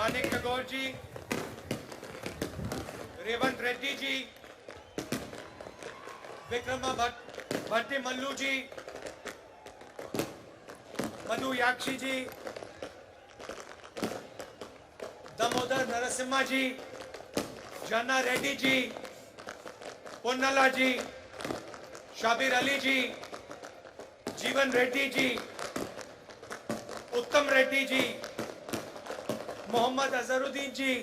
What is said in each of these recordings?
मानिक टगोर जी, रेवंत रेड्डी जी, विक्रमा भट्टी मल्लू जी, मनु याक्षी जी, दामोदर नरसिम्हा जी, जन्ना रेड्डी जी, पोन्नला जी, शाबिर अली जी, जीवन रेड्डी जी, उत्तम रेड्डी जी, मोहम्मद अजहरुद्दीन जी,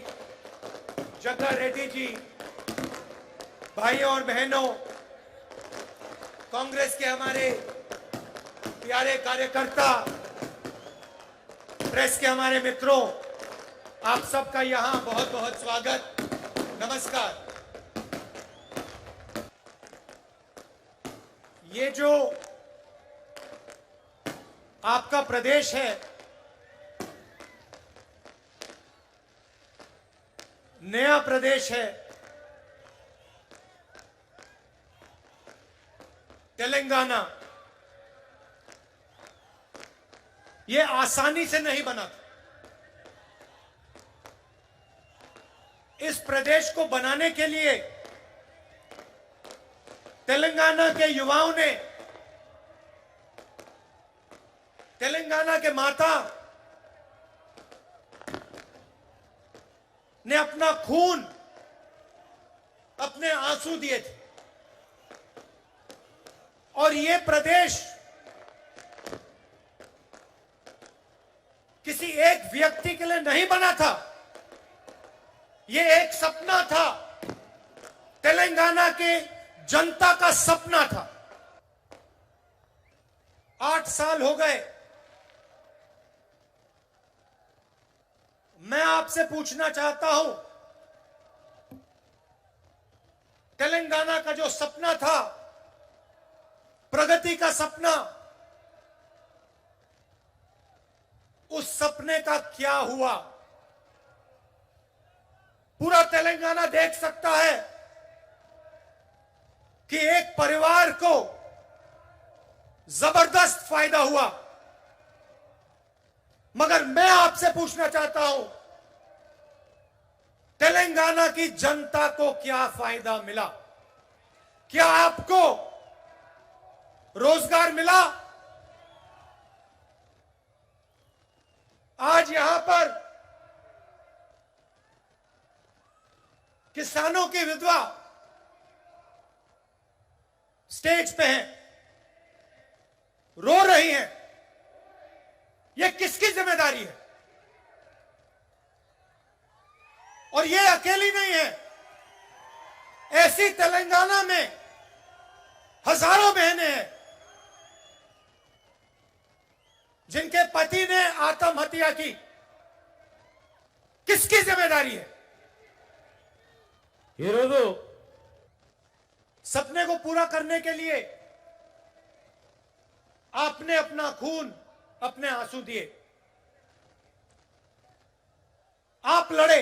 जग्गा रेड्डी जी, भाइयों और बहनों, कांग्रेस के हमारे प्यारे कार्यकर्ता, प्रेस के हमारे मित्रों, आप सबका यहां बहुत बहुत स्वागत, नमस्कार। ये जो आपका प्रदेश है, नया प्रदेश है, तेलंगाना, ये आसानी से नहीं बना था। इस प्रदेश को बनाने के लिए तेलंगाना के युवाओं ने, तेलंगाना के माता ने अपना खून, अपने आंसू दिए थे। और ये प्रदेश किसी एक व्यक्ति के लिए नहीं बना था, ये एक सपना था, तेलंगाना के जनता का सपना था। 8 साल हो गए। मैं आपसे पूछना चाहता हूं, तेलंगाना का जो सपना था, प्रगति का सपना, उस सपने का क्या हुआ? पूरा तेलंगाना देख सकता है कि एक परिवार को जबरदस्त फायदा हुआ, मगर मैं आपसे पूछना चाहता हूं, तेलंगाना की जनता को क्या फायदा मिला? क्या आपको रोजगार मिला? आज यहां पर किसानों की विधवा स्टेज पे हैं, रो रही हैं। ये किसकी जिम्मेदारी है? और ये अकेली नहीं है, ऐसी तेलंगाना में हजारों बहनें हैं जिनके पति ने आत्महत्या की। किसकी जिम्मेदारी है? सपने को पूरा करने के लिए आपने अपना खून, अपने आंसू दिए, आप लड़े,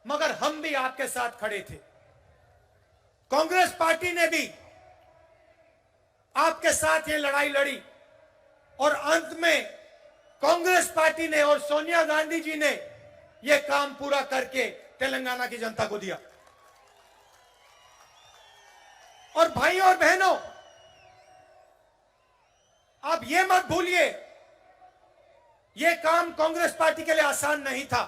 मगर हम भी आपके साथ खड़े थे। कांग्रेस पार्टी ने भी आपके साथ ये लड़ाई लड़ी और अंत में कांग्रेस पार्टी ने और सोनिया गांधी जी ने यह काम पूरा करके तेलंगाना की जनता को दिया। और भाइयों और बहनों, आप ये मत भूलिए, यह काम कांग्रेस पार्टी के लिए आसान नहीं था।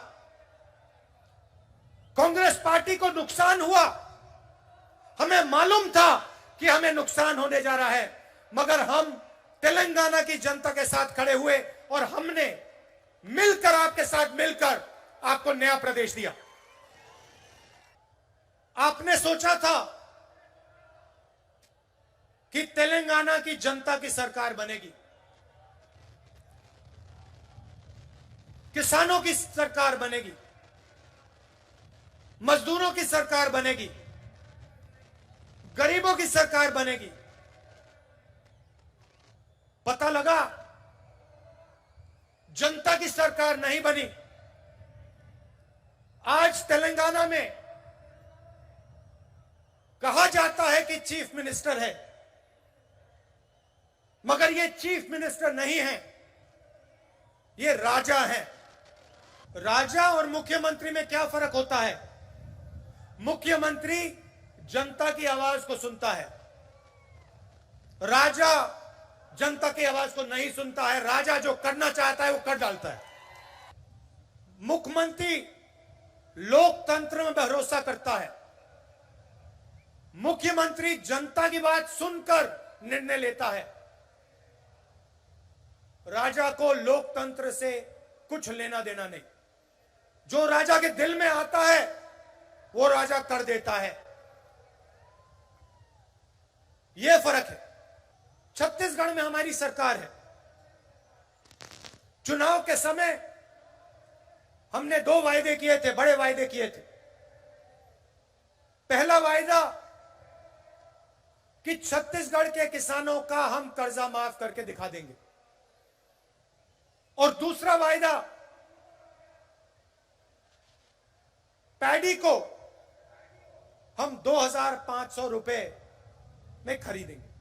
कांग्रेस पार्टी को नुकसान हुआ, हमें मालूम था कि हमें नुकसान होने जा रहा है, मगर हम तेलंगाना की जनता के साथ खड़े हुए और हमने मिलकर, आपके साथ मिलकर आपको नया प्रदेश दिया। आपने सोचा था कि तेलंगाना की जनता की सरकार बनेगी, किसानों की सरकार बनेगी, मजदूरों की सरकार बनेगी, गरीबों की सरकार बनेगी। पता लगा जनता की सरकार नहीं बनी। आज तेलंगाना में कहा जाता है कि चीफ मिनिस्टर है, मगर ये चीफ मिनिस्टर नहीं है, ये राजा हैं। राजा और मुख्यमंत्री में क्या फर्क होता है? मुख्यमंत्री जनता की आवाज को सुनता है, राजा जनता की आवाज को नहीं सुनता है। राजा जो करना चाहता है वो कर डालता है। मुख्यमंत्री लोकतंत्र में भरोसा करता है, मुख्यमंत्री जनता की बात सुनकर निर्णय लेता है। राजा को लोकतंत्र से कुछ लेना देना नहीं। जो राजा के दिल में आता है वो राजा कर देता है। यह फर्क है। छत्तीसगढ़ में हमारी सरकार है। चुनाव के समय हमने 2 वायदे किए थे, बड़े वायदे किए थे। पहला वायदा कि छत्तीसगढ़ के किसानों का हम कर्जा माफ करके दिखा देंगे, और दूसरा वायदा पैडी को हम 2,500 रुपए में खरीदेंगे।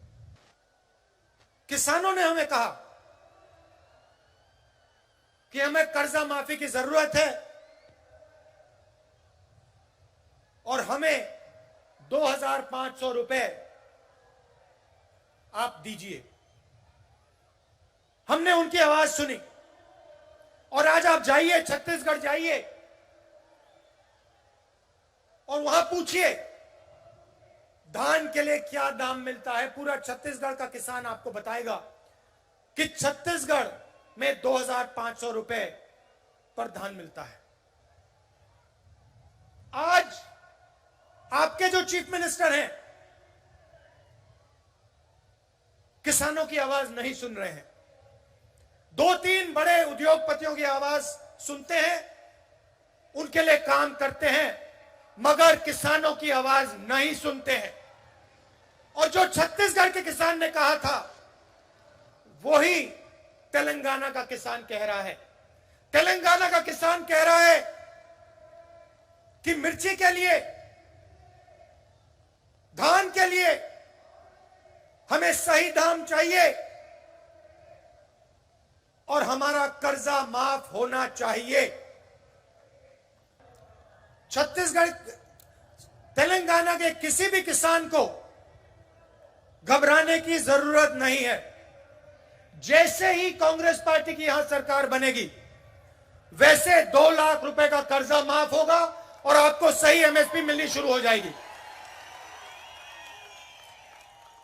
किसानों ने हमें कहा कि हमें कर्जा माफी की जरूरत है और हमें 2,500 रुपए आप दीजिए। हमने उनकी आवाज सुनी और आज आप जाइए, छत्तीसगढ़ जाइए और वहां पूछिए धान के लिए क्या दाम मिलता है। पूरा छत्तीसगढ़ का किसान आपको बताएगा कि छत्तीसगढ़ में 2,500 रुपए पर धान मिलता है। आज आपके जो चीफ मिनिस्टर हैं किसानों की आवाज नहीं सुन रहे हैं। 2-3 बड़े उद्योगपतियों की आवाज सुनते हैं, उनके लिए काम करते हैं, मगर किसानों की आवाज नहीं सुनते हैं। और जो छत्तीसगढ़ के किसान ने कहा था वही तेलंगाना का किसान कह रहा है। तेलंगाना का किसान कह रहा है कि मिर्ची के लिए, धान के लिए हमें सही दाम चाहिए और हमारा कर्जा माफ होना चाहिए। छत्तीसगढ़, तेलंगाना के किसी भी किसान को घबराने की जरूरत नहीं है। जैसे ही कांग्रेस पार्टी की यहां सरकार बनेगी वैसे 2 लाख रुपए का कर्जा माफ होगा और आपको सही एमएसपी मिलनी शुरू हो जाएगी।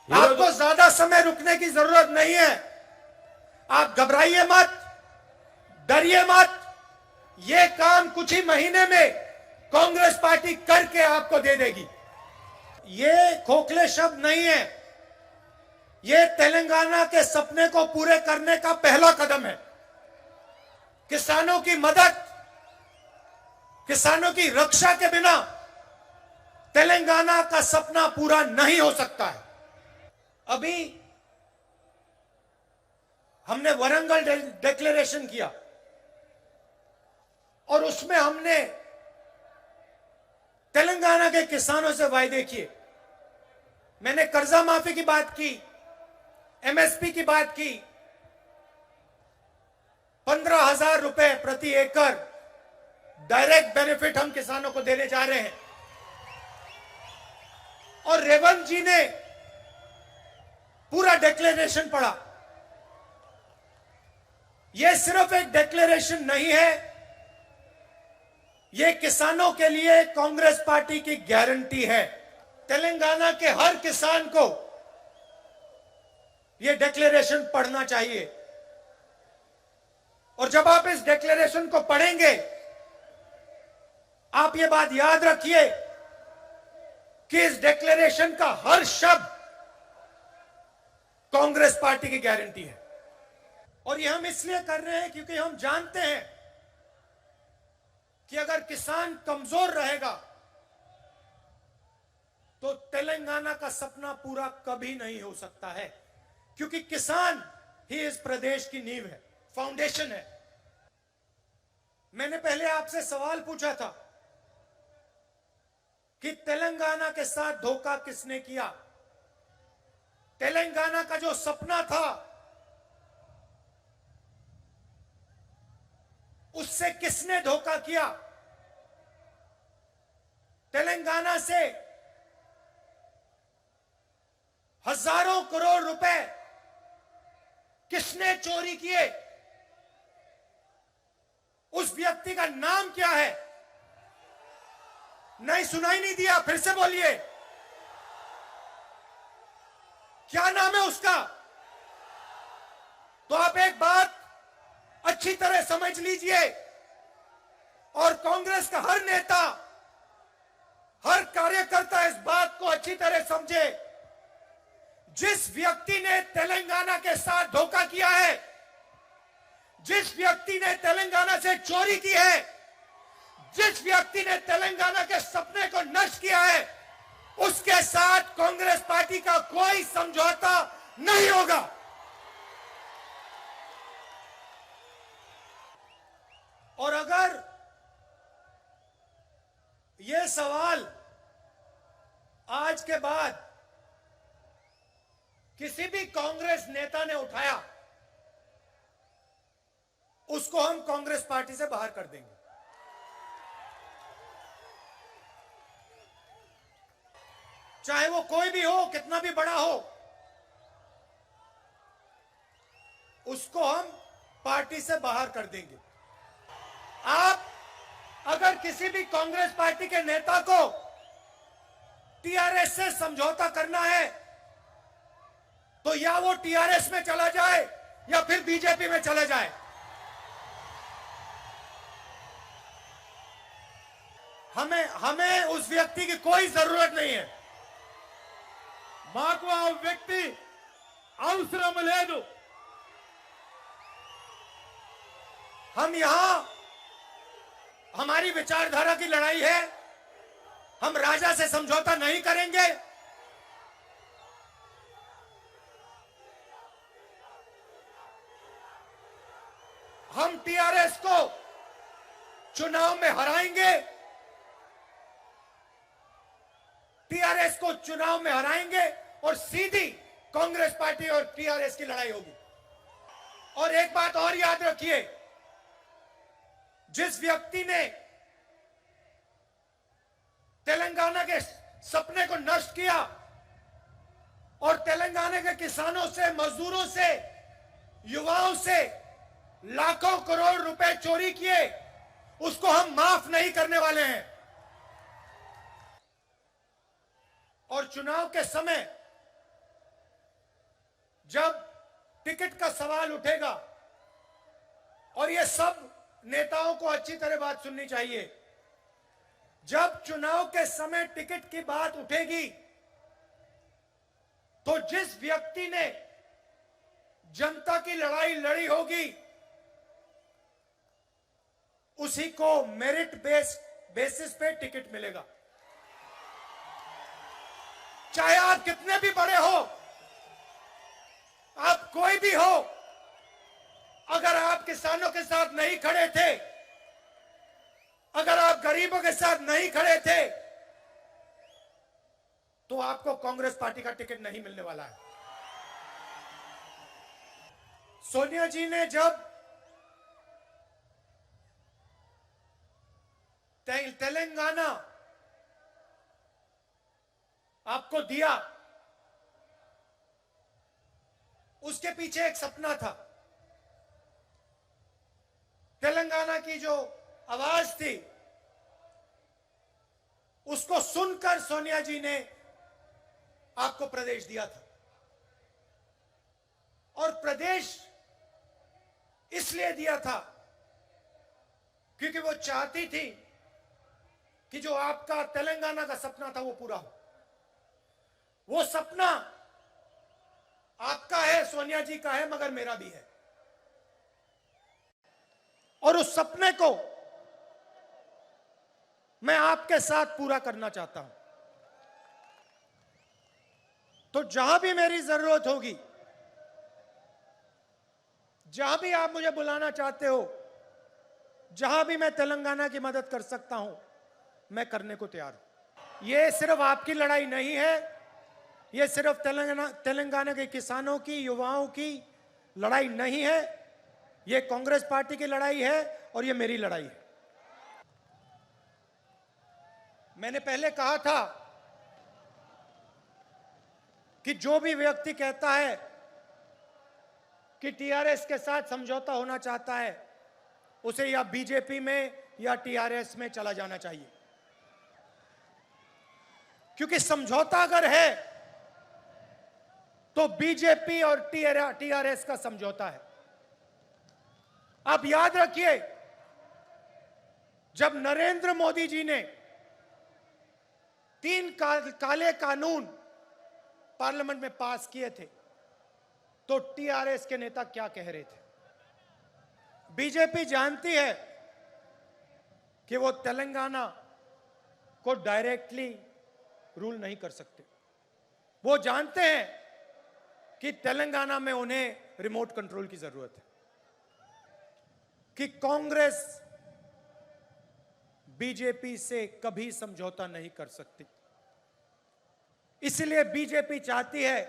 आपको ज्यादा समय रुकने की जरूरत नहीं है। आप घबराइए मत, डरिए मत। यह काम कुछ ही महीने में कांग्रेस पार्टी करके आपको दे देगी। ये खोखले शब्द नहीं है, ये तेलंगाना के सपने को पूरे करने का पहला कदम है। किसानों की मदद, किसानों की रक्षा के बिना तेलंगाना का सपना पूरा नहीं हो सकता है। अभी हमने वरंगल डिक्लेरेशन किया और उसमें हमने तेलंगाना के किसानों से वायदे किए। मैंने कर्जा माफी की बात की, एमएसपी की बात की, 15,000 रुपए प्रति एकड़ डायरेक्ट बेनिफिट हम किसानों को देने जा रहे हैं। और रेवंत जी ने पूरा डिक्लेरेशन पढ़ा। यह सिर्फ एक डिक्लेरेशन नहीं है, यह किसानों के लिए कांग्रेस पार्टी की गारंटी है। तेलंगाना के हर किसान को यह डिक्लेरेशन पढ़ना चाहिए। और जब आप इस डिक्लेरेशन को पढ़ेंगे आप यह बात याद रखिए कि इस डिक्लेरेशन का हर शब्द कांग्रेस पार्टी की गारंटी है। और यह हम इसलिए कर रहे हैं क्योंकि हम जानते हैं कि अगर किसान कमजोर रहेगा तो तेलंगाना का सपना पूरा कभी नहीं हो सकता है। क्योंकि किसान ही इस प्रदेश की नींव है, फाउंडेशन है। मैंने पहले आपसे सवाल पूछा था कि तेलंगाना के साथ धोखा किसने किया। तेलंगाना का जो सपना था उससे किसने धोखा किया? तेलंगाना से हजारों करोड़ रुपए किसने चोरी किए? उस व्यक्ति का नाम क्या है? नहीं, सुनाई नहीं दिया, फिर से बोलिए, क्या नाम है उसका? तो आप एक बात अच्छी तरह समझ लीजिए और कांग्रेस का हर नेता, हर कार्यकर्ता इस बात को अच्छी तरह समझे। जिस व्यक्ति ने तेलंगाना के साथ धोखा किया है, जिस व्यक्ति ने तेलंगाना से चोरी की है, जिस व्यक्ति ने तेलंगाना के सपने को नष्ट किया है, उसके साथ कांग्रेस पार्टी का कोई समझौता नहीं होगा। और अगर यह सवाल आज के बाद किसी भी कांग्रेस नेता ने उठाया, उसको हम कांग्रेस पार्टी से बाहर कर देंगे। चाहे वो कोई भी हो, कितना भी बड़ा हो, उसको हम पार्टी से बाहर कर देंगे। आप अगर किसी भी कांग्रेस पार्टी के नेता को टीआरएस से समझौता करना है, तो या वो टीआरएस में चला जाए या फिर बीजेपी में चला जाए। हमें उस व्यक्ति की कोई जरूरत नहीं है। మాకు ఆ వ్యక్తి అవసరం లేదు। हम यहां हमारी विचारधारा की लड़ाई है। हम राजा से समझौता नहीं करेंगे। हम टीआरएस को चुनाव में हराएंगे। टीआरएस को चुनाव में हराएंगे और सीधी कांग्रेस पार्टी और टीआरएस की लड़ाई होगी। और एक बात और याद रखिए, जिस व्यक्ति ने तेलंगाना के सपने को नष्ट किया और तेलंगाना के किसानों से, मजदूरों से, युवाओं से लाखों करोड़ रुपए चोरी किए, उसको हम माफ नहीं करने वाले हैं। और चुनाव के समय जब टिकट का सवाल उठेगा, और ये सब नेताओं को अच्छी तरह बात सुननी चाहिए, जब चुनाव के समय टिकट की बात उठेगी, तो जिस व्यक्ति ने जनता की लड़ाई लड़ी होगी, उसी को मेरिट बेसिस पे टिकट मिलेगा। चाहे आप कितने भी बड़े हो, आप कोई भी हो, अगर आप किसानों के साथ नहीं खड़े थे, अगर आप गरीबों के साथ नहीं खड़े थे, तो आपको कांग्रेस पार्टी का टिकट नहीं मिलने वाला है। सोनिया जी ने जब तेलंगाना आपको दिया, उसके पीछे एक सपना था। तेलंगाना की जो आवाज थी, उसको सुनकर सोनिया जी ने आपको प्रदेश दिया था। और प्रदेश इसलिए दिया था क्योंकि वो चाहती थी कि जो आपका तेलंगाना का सपना था वो पूरा हो। वो सपना आपका है, सोनिया जी का है, मगर मेरा भी है। और उस सपने को मैं आपके साथ पूरा करना चाहता हूं। तो जहां भी मेरी जरूरत होगी, जहां भी आप मुझे बुलाना चाहते हो, जहां भी मैं तेलंगाना की मदद कर सकता हूं, मैं करने को तैयार हूं। यह सिर्फ आपकी लड़ाई नहीं है, यह सिर्फ तेलंगाना के किसानों की, युवाओं की लड़ाई नहीं है। ये कांग्रेस पार्टी की लड़ाई है और ये मेरी लड़ाई है। मैंने पहले कहा था कि जो भी व्यक्ति कहता है कि टीआरएस के साथ समझौता होना चाहता है, उसे या बीजेपी में या टीआरएस में चला जाना चाहिए, क्योंकि समझौता अगर है तो बीजेपी और टीआरएस का समझौता है। आप याद रखिए, जब नरेंद्र मोदी जी ने 3 काले कानून पार्लियामेंट में पास किए थे, तो टीआरएस के नेता क्या कह रहे थे? बीजेपी जानती है कि वो तेलंगाना को डायरेक्टली रूल नहीं कर सकते। वो जानते हैं कि तेलंगाना में उन्हें रिमोट कंट्रोल की जरूरत है, कि कांग्रेस बीजेपी से कभी समझौता नहीं कर सकती। इसलिए बीजेपी चाहती है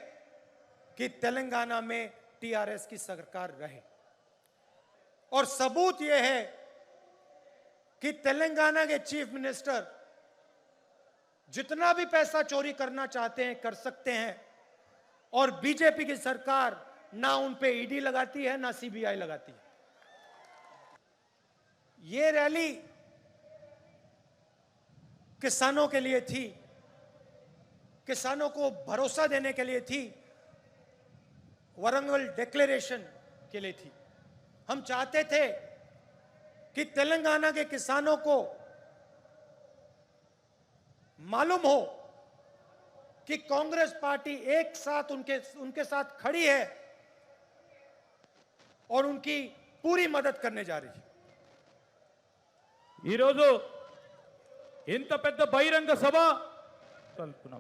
कि तेलंगाना में टीआरएस की सरकार रहे। और सबूत यह है कि तेलंगाना के चीफ मिनिस्टर जितना भी पैसा चोरी करना चाहते हैं कर सकते हैं, और बीजेपी की सरकार ना उन पे ईडी लगाती है ना सीबीआई लगाती है। ये रैली किसानों के लिए थी, किसानों को भरोसा देने के लिए थी, वारंगल डिक्लेरेशन के लिए थी। हम चाहते थे कि तेलंगाना के किसानों को मालूम हो कि कांग्रेस पार्टी एक साथ उनके साथ खड़ी है और उनकी पूरी मदद करने जा रही है। ఈరోజు ఇంత పెద్ద బహిరంగ సభ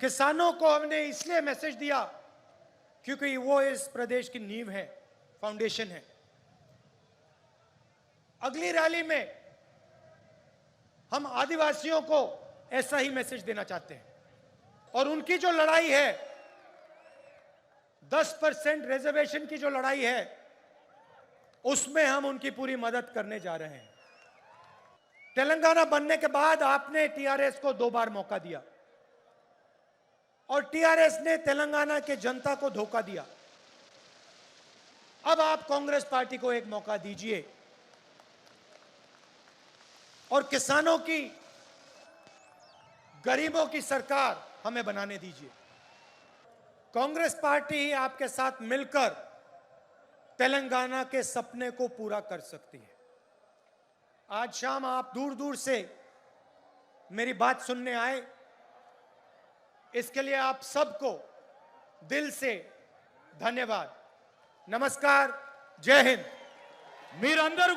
किसानों को हमने इसलिए मैसेज दिया क्योंकि वो इस प्रदेश की नींव है, फाउंडेशन है। अगली रैली में हम आदिवासियों को ऐसा ही मैसेज देना चाहते हैं, और उनकी जो लड़ाई है 10% रिजर्वेशन की जो लड़ाई है, उसमें हम उनकी पूरी मदद करने जा रहे हैं। तेलंगाना बनने के बाद आपने टीआरएस को 2 बार मौका दिया और टीआरएस ने तेलंगाना के जनता को धोखा दिया। अब आप कांग्रेस पार्टी को एक मौका दीजिए और किसानों की, गरीबों की सरकार हमें बनाने दीजिए। कांग्रेस पार्टी ही आपके साथ मिलकर तेलंगाना के सपने को पूरा कर सकती है। आज शाम आप दूर दूर से मेरी बात सुनने आए, इसके लिए आप सबको दिल से धन्यवाद। नमस्कार, जय हिंद। మీరందరూ